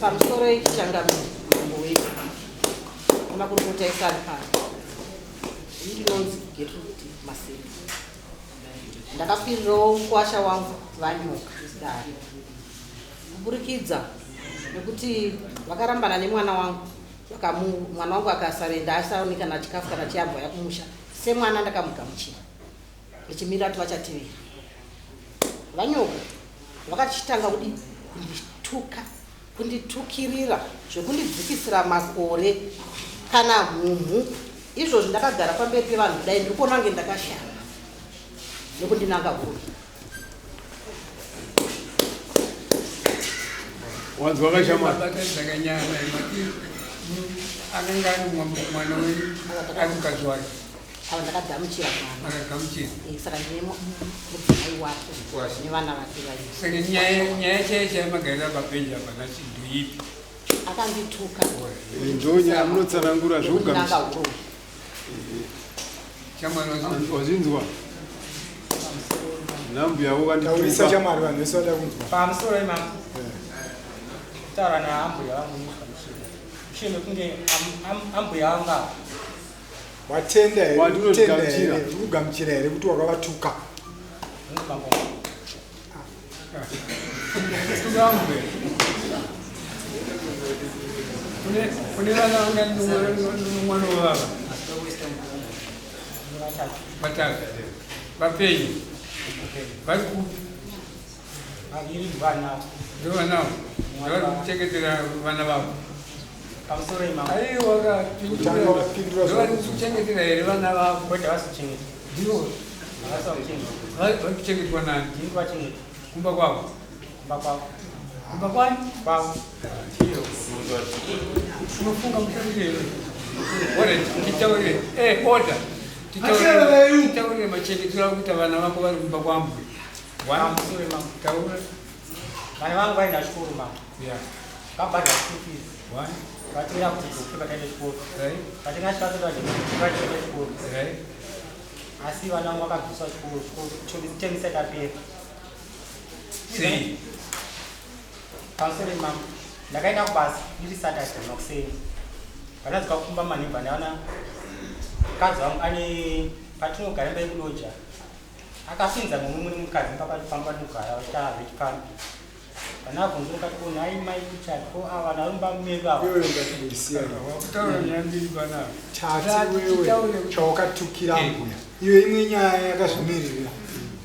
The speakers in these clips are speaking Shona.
pamusoro yechangamiro mambo wedu nemakurukota esari pano ndinonzi Gertrude Maseni. Ndakakwirirawo mukwasha wangu vanyoka dare kuburikidza nekuti vakarambana nemwana wangu mwana wangu akasarenda asaoneka na chikafu kana chiabva yakumusha semwana ndakamugamuchira ndichimira kuti vachatevera. Vanyoka vakachitanga kunditukirira zvekundidzikisira makore kana mhumhu. Izvozvo ndakagara pamberi pevanhu kudai ndiri kuona kunge ndakashama nekundinanga huru. Wanzwa kashama anenge ari mwana wenyu ari mukadzi wake ava ndakagamuchira mwana akagamuchira saka ndine mudzimai wake nevana vake vaii. saka nyaya chaiye chayamagarira papeji apa nachindoipi akandituka ndonya munotsanangura ndinanga huru chamwana wazvinzwa nambu yavo kandiisa chamwari vanhu vese vada kunzwa pamusoro imamo taura naambuya vangu mushinda kunge ambuya vanga watenda here kugamuchira here kuti wakavatuka kune vana vanga nomwana wavava vatatu vapenyu vari kupi ndovanavo vari kuchengetera vana vavo pamusoro imamo aiwa vari kuchengetera here vana vavo kwete vasichengeta ndivo vari kuchengetwa nani kumba kwavo kumba kwani kwavo unofunga mushambirero titaurire order titaurire machengetero akuita vana vako vari kumba kwambwe pamusoro imamo taura vana vangu vaenda chikoro mamo kabhadha school fees vatimira kuti vataenda chikoro vatinga chikatodaataenda chikoro asi vana vangu vakabviswa chikoro temisati apera sei pamusoro imamo ndakaenda kubasa iri Saturday makuseni vandadzika kukumba manhemba ndaona mukadzi wangu ane patinogara mbai kuloja akapinza mumwe mukadzi papadogara vachitavechipano vanabvunzira kati kunhu ai mai kuchako avana varumba mmeri avo wakutaura nyaya mbiri panavo tati wewe chawakatukira ambuya iyo imwe nyaya yakazvimirira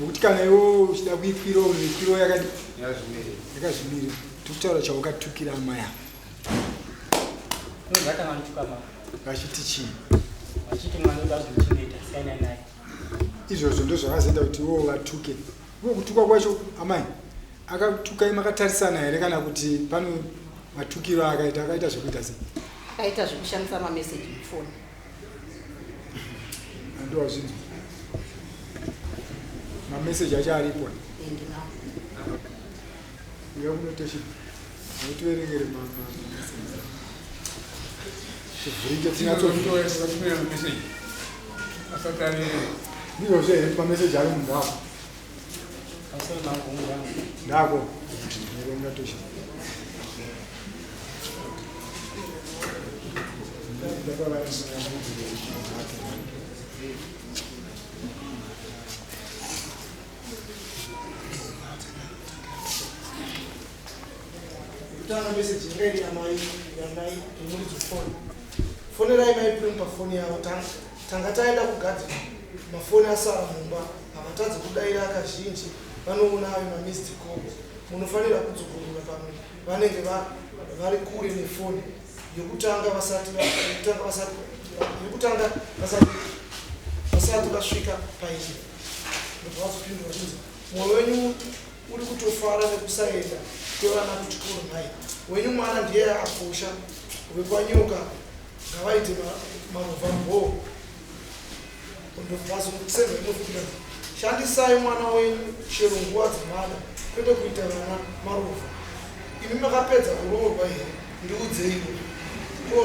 nokuti kana iwo uchida kuikwiro ikwiro yakazvimirira tikutaura chawakatukira amai avo nozvatanga nituka mama vachiti chii vachiti mwana uda kuzochengeta siyaina naye izvozvo ndo zvakazoita kuti iwo vatuke iwo kutuka kwacho amai akatukai makatarisana here kana kuti pano matukiro akaita zvekuita sei akaita zvekushandisa mameseji mufoni andowazvinzwa mameseji acho aripo ndinao uya kunotoshin autiverengere tivhurike tinatoatimira mameseji asati ari ndizvozvo here mameseji ari munhu avo pamusoro mangu munhu wangu ndako erengatoshin Tanga message ngeni ya mai imulizo phone. Phone rai mai print pa phone yawo tanga taenda kugadi mafoni asara mumba akatadza kudaira akazhinji vanoona ayo ma missed call munofanira kudzugurura pamwe vanenge vari kure nefoni yekutanga vasati vasvika paizvi ndopavazopindura kuti mwoyo wenyu uri kutofara nekusaenda kwevana kuchikoro mai wenyu mwana ndiye akosha wekwanyoka ngavaite marovambo ndopazoseva inofikira shandisai mwana wenyu chero nguva dzemada kwete kuita vana marova imi makapedza kuroorwa here ndiudzeiko ko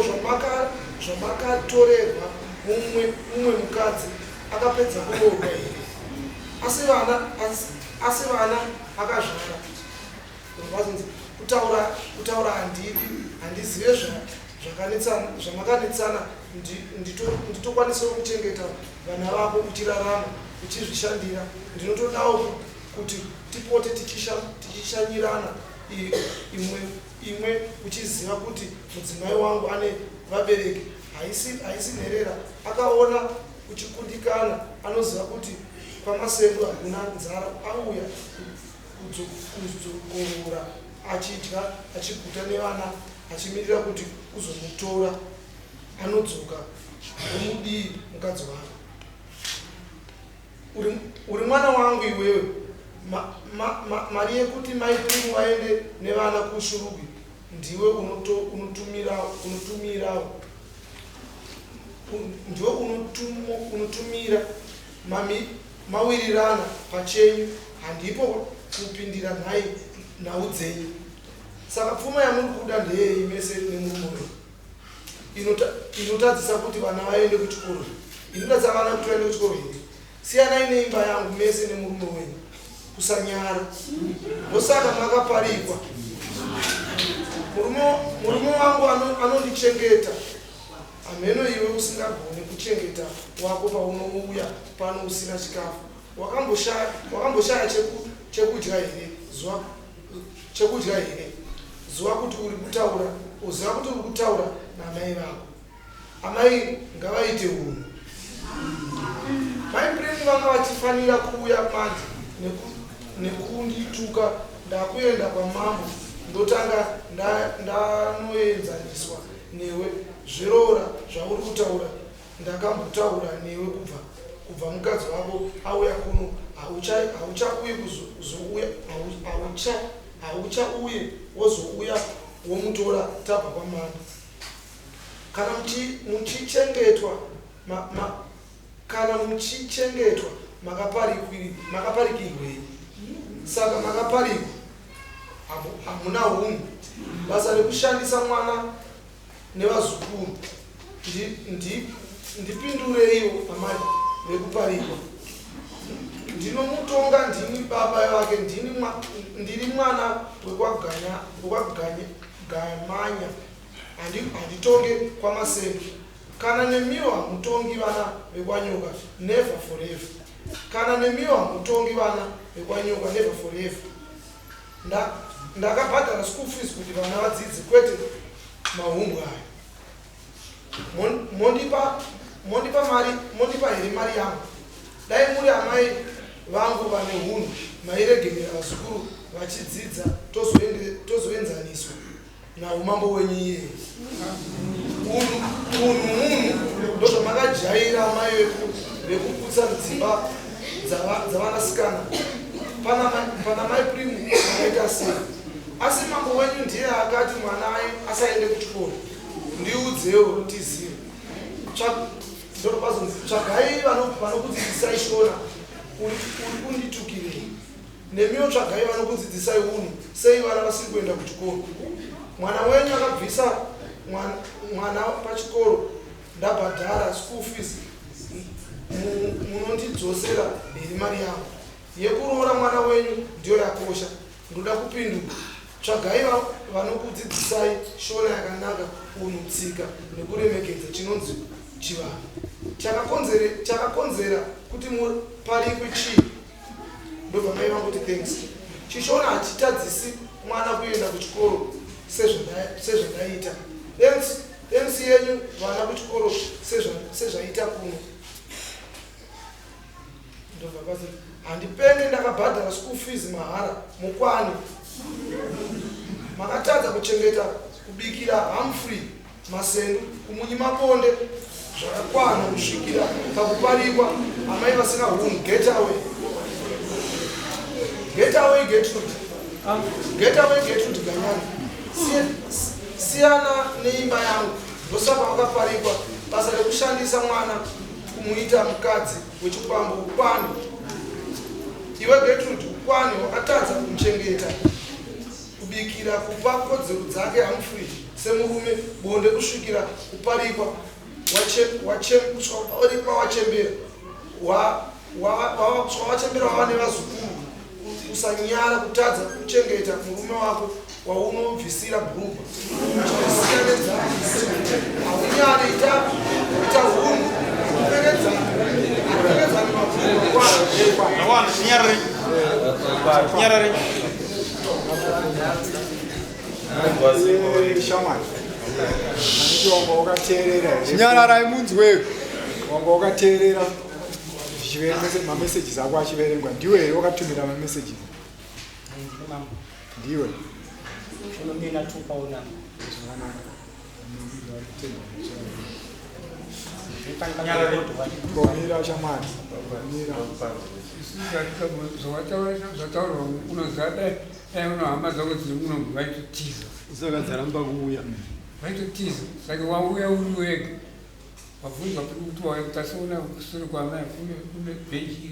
zvamakatorerwa mumwe mukadzi akapedza kuroorwa here asi vana akazvara kutaura handizive zvamakanetsana nditokwanisa kuchengeta vana vako uchirarama uchizvishandira. Ndinotodawo kuti tipote tichishanyirana, imwe uchiziva kuti mudzimai wangu ane vabereki, haisi nherera. Akaona uchikundikana, anoziva kuti kwamasendo hakuna nzara, auya kuzokorora achidya, achiguta nevana, achimirira kuti uzomutora, anodzoka omudii mukadzi wako. Uri mwana wangu iwewe, mari yekuti maipirimu vaende nevana kushurugi ndiwe unotumira mawirirana pachenyu, handipo kupindira nhau dzenyu. Saka pfuma yamuri kuda ndeyei mese nemurume inotadzisa kuti vana vaende kuchikoro? Inotadzisa vana kuti vaende kuchikoro here? Siyanai neimba yangu mese nemurume wenyu, kusanyara. Ndosaka makaparikwa. Murume wangu anondichengeta. Ameno iwe usingagoni kuchengeta wako paunouya pano usina chikafu. Wakamboshaya chekudya here? Chekudya here? Zuva kuti uri kutaura, uziva kuti uri kutaura namai vako. Amai ngavaite hunhu. Maipirimu vanga vachifanira kuuya manje nekundituka ndakuenda kwamambo, ndotanga ndanoenzaniswa newe. Zvirora zvauri kutaura ndakambotaura newe kubva mukadzi wako auya kuno. Hauchauye wozouya womutora tabva kwamambo. Kana muchichengetwa makaparikirwei? Saka makaparikwa hamuna hunhu. Basa rekushandisa mwana nevazukuru ndipindureiwo amai vekuparikwa. Ndinomutonga, ndini baba vake, ndiri mwana wekwagamanya, handitonge kwamasendo. Kana nemiwa mutongi vana vekwanyoka, never forever. Kana nemiwa mutongi vana vekwanyoka, never forever. Ndakabhadhara school fees kuti vana vadzidze, kwete mahumbu aya. Mondipa here mari yangu. Dai muri amai vangu vane hunhu, mairegerera vazukuru vachidzidza, tozoenzaniswa naumambo wenyu iye. Unhu ndozvamakajaira amai vekuputsa dzimba dzavanasikana. Pana maipirimu akaita sei? Asi mambo wenyu ndiye akati mwana asaende kuchikoro. Ndiudzewo tizive. Tsvagai vanokudzidzisai shona, uri kunditukirei. Nemiwo tsvagai vanokudzidzisai unhu, sei vana vasiri kuenda kuchikoro? Mwana wenyu akabvisa mwana pachikoro, ndabhadhara school fees, munondidzosera mberi mari yangu. Yekuroora mwana wenyu ndiyo yakosha. Ndoda kupinduka. Tsvagai vanokudzidzisai shona yakanaka, unhu, tsika nekuremekedza chinonzi chivanhu. Chakakonzera kuti muparikwe chii? Ndobva mai vangu kuti thanks. Chishona hachitadzisi mwana kuenda kuchikoro sezvandaita. Thanks yenyu vana kuchikoro sezvaita kuno. Ndobva pasi handipenge ndakabhadhara school fees mahara mukwani. Makatadza kuchengeta, kubikira Humphrey Masendo, kumunyima Bonde zvakakwana kusvikira pakuparikwa amai vasina hunhu. Get away Gertrude Ganyani. Siyana neimba yangu. Ndosaka wakaparikwa basa rekushandisa mwana kumuita mukadzi wechikwambo ukwani. Iwe Gertrude ukwani wakatadza kumuchengeta, kubikira, kupa kodzero dzake Humphrey semurume. Bonde kusvikira kuparikwa wachembera wavane vazukuru. Kusanyara kutadza kuchengeta murume wako waunobvisira bhurugwa uchibvisira nedzanzi haunyari ita hunhu apfekedzana mabhurugwa shamwari anditi wanga wakateerera chinyararai munzi wewe wanga wakateerera mameseji ako achiverengwa ndiwe here wakatumira mameseji ndiwe komira shamwari zvataurwa unozada unohama dzako dziri muno vaitotiza saka dzaramba kuuya vaitotiza saka wauya uri wega wabvunzwa kuti wauya kuti asiona kusuri kwamai kune bheji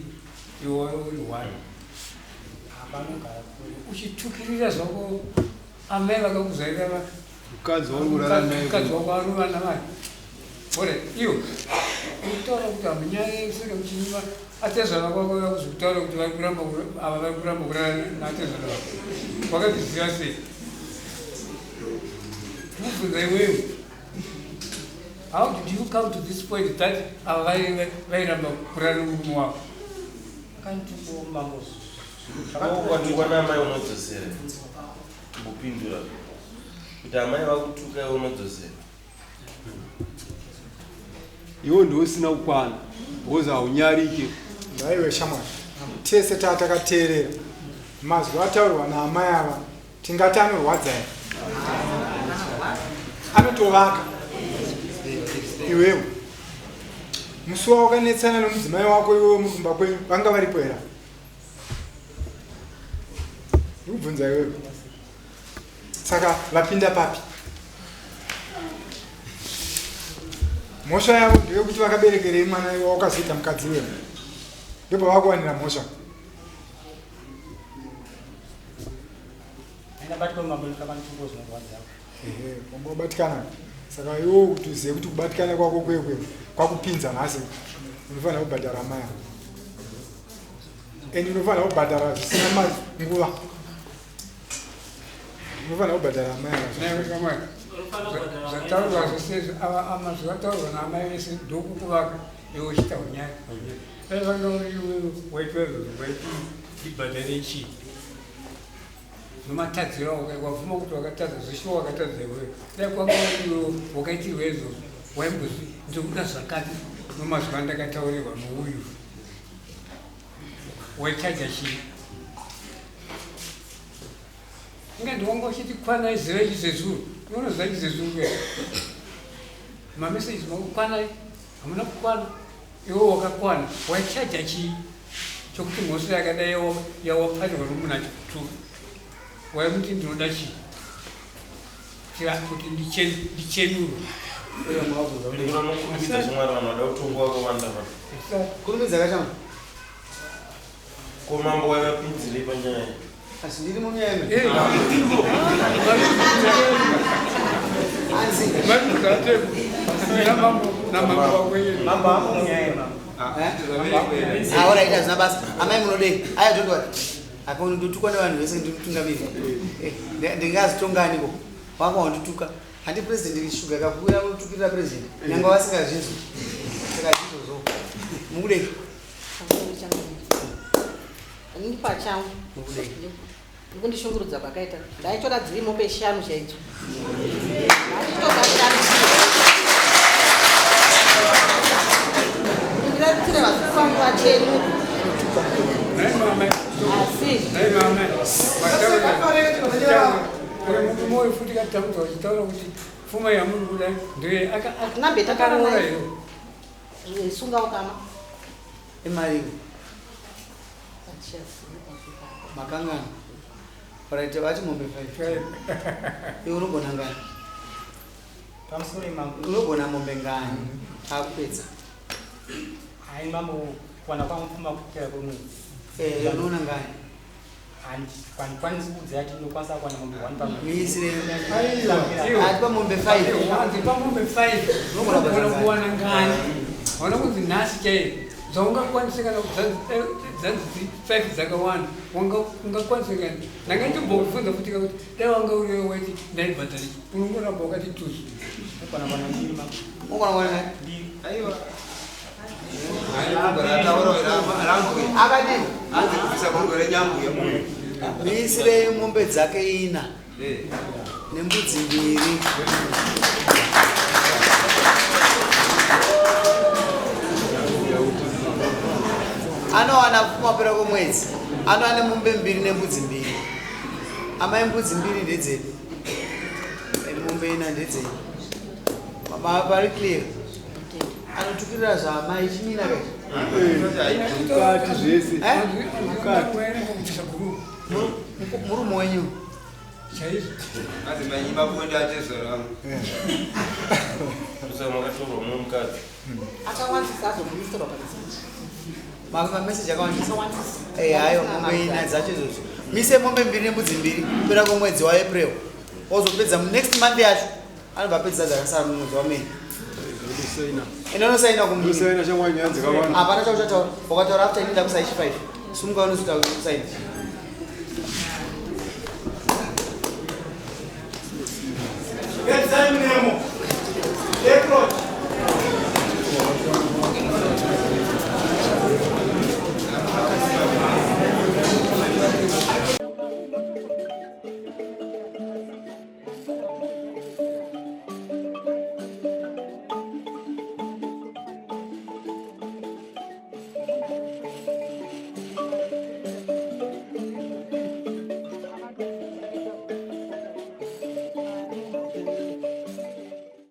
iro iwe uri one uchitukirira zvako amai vakakuzaira mukadzi waurara naye mukadzi wako aruvana vai ore iyo ukutaura kuti hamunyaya yesere uchinyiva atezvara kwako vakuzokutaura kuti vari kuramba kurara naatezvara vako wakazviziva sei ndikubvunza iwewe how did you come to this point that ava vairamba kurara nemurume wako akanditomambo zvakaukwatukwa naamai unodzosera mbopindura kuti amai vakutuka unodzosera iwo ndousina kukwana bhoza haunyarike ndaiwe shamwari tese tatakateerera mazwi ataurwa naamai ava tingati anorwadzai anotovaka iwewe musi wawakanetsana nomudzimai wako iwewe murumba kwenyu vanga varipo here ndikubvunza iwewe saka vapinda papi mhosva yavo ndeyekuti vakaberekerei mwana wawakazoita mukadzi wewe ndobva vakuwanira mhosva wangobatikana saka iwo kuti uzive kuti kubatikana kwako kwekwe kwakupinza nhasi unofanira kubhadhara amaya and unofanira kubhadhara zvisina nguva unofanira kubhadhara amaya zvataurwa zvose ama zvataurwa naamai vese ndokukuvaka iwe uchita unyaya aivanoriwe waitibhadhare chii nomatadzira wavhuma kuti wakatadza zvishiwo wakatadza iwewe dai kwanga wakaitirwa izvozvo waimbozi ndikuda zvakati nomazuva ndakataurirwa nouyu waitaja chii ingati wanga uchiti kwanai ziva chizezuru unoziva chizezuru ke mameseji makukwanai hamuna kukwana iwe wakakwana waichaja chii chokuti mhosva yakadai yawaparirwa nomunhu achikutuka waimuti ndinoda chii kuti ndichenurwe ndinonokumbidza zvimwari vanhu vada utongo wako wanda kurumidza kachama ko mambo waivapinzirei panyaya asi ndiri munyaya auraita hazina basa amai munodei aya totwati akandotukwa nevanhu vese ndinotungamiri ndingazitonganiko wako wandituka handi purezidendi shuga kakuira unotukirira purezidendi nyanga vasingazvinzwi saka zvizozo mukudei ini pachangu mukudei ndikundishungurudza kwakaita ndaitora dzirimo peshanu chaidzo ndiraitire vasisangu vachenu moi futi katakuta vachitaura kuti pfuma yamuri kudai ndeakanambetakanora iyo sunga ukama emariwo makangana paraite vati mombe 5 iwe unogona ngani pamusoro imambo unogona mombe ngani akupedza hai mambo kuwana kwamupfuma kupera kwemwedzi unoona ngani handikwanisi kudzi yati ndokwanisa kuwana mombe 1 pamwedzi pamombe 5 pamombe 5 unogona kuwana ngani ona kunzi nhasi chaiyo zvaungakwanisa kana dzanzi 5 dzakawanda ungakwanisa kani ndanga ndimbokufunda futi kuti dai wanga uriwe weti ndaibhadhari unongoramba wakati tuzu aiwa akadini miisire mombe dzake 4 nembudzi 2 anowana kumapera kwemwedzi anowane mombe 2 nembudzi 2 amai mbudzi 2 ndedzedu mombe 4 ndedzedu pari clear anotukirira zvaamai chimina mukati zvese murume wenyu mameseji akawandisa hayo mombe 4 dzacho izvozvo mise mombe 2 nembudzi 2 kupera kwemwedzi waApril ozopedza next month yacho anobva apedza dzakasara mumwedzi waMei inonosaina kusaina chamwanyanzi kawanda hapana chauchataura wakataura after inoenda kusaichi 5 sumuka unosuta kusaina Get time, Nemo.